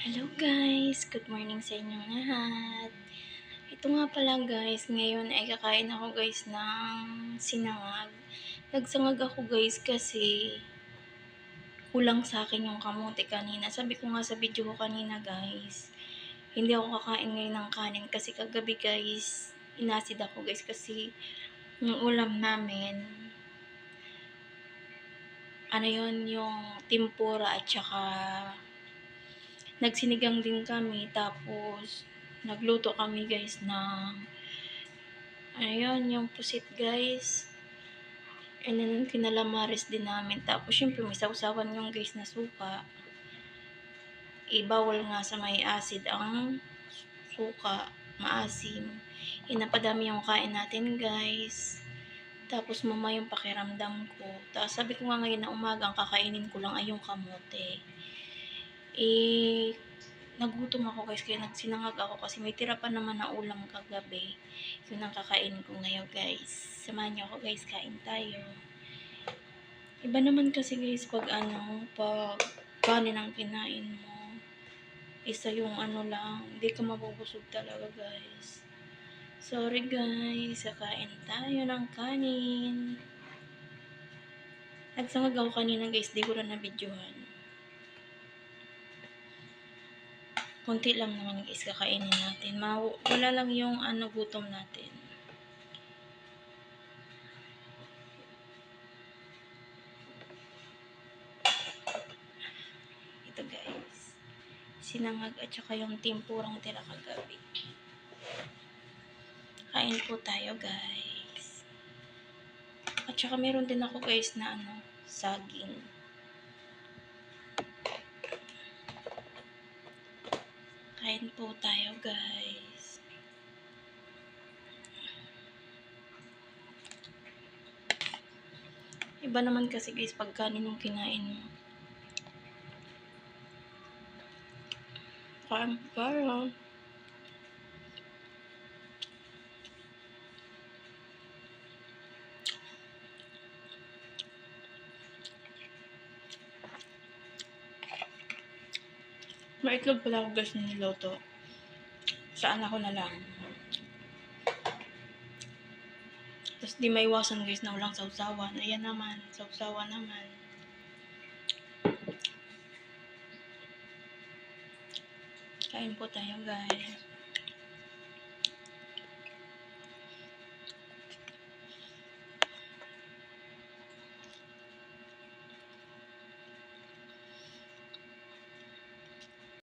Hello guys! Good morning sa inyong lahat. Ito nga pala guys, ngayon ay kakain ako guys ng sinangag. Nagsangag ako guys kasi kulang sa akin yung kamote kanina. Sabi ko nga sa video ko kanina guys, hindi ako kakain ngayon ng kanin kasi kagabi guys, inasid ako guys kasi yung ulam namin, ano yun, yung tempura at saka nagsinigang din kami, tapos nagluto kami guys ng ayun, yung pusit guys. And then kinalamares din namin. Tapos syempre may sausawan yung guys na suka. Bawal nga sa may acid ang suka, maasim. Napadami yung kain natin guys. Tapos mama yung pakiramdam ko. Tapos sabi ko nga ngayon na umaga ang kakainin ko lang ay yung kamote. Nagutom ako guys, kaya nagsinangag ako kasi may tira pa naman na ulam kagabi. Yun ang kakainin ko ngayon guys. Samahan niyo ako guys, kain tayo. Iba naman kasi guys pag kanin ang kinain mo. Isa yung lang, hindi ka mabubusog talaga guys. Sorry guys, kakain tayo ng kanin. Nagsangag ako kanina guys, di ko na nabidyohan. Konti lang naman guys kakainin natin. Wala lang yung gutom natin. Ito guys. Sinangag at saka yung tempurang tira kagabi. Kain po tayo guys. At saka meron din ako guys na saging. Kain po tayo guys. Iba naman kasi guys pag kanin yung kinain mo. Kain tayo. May itlog pala ako guys na niloto. Saan ako na lang. Tapos di maiwasan guys na walang sausawan. Ayan naman, sausawan naman. Kain po tayo guys.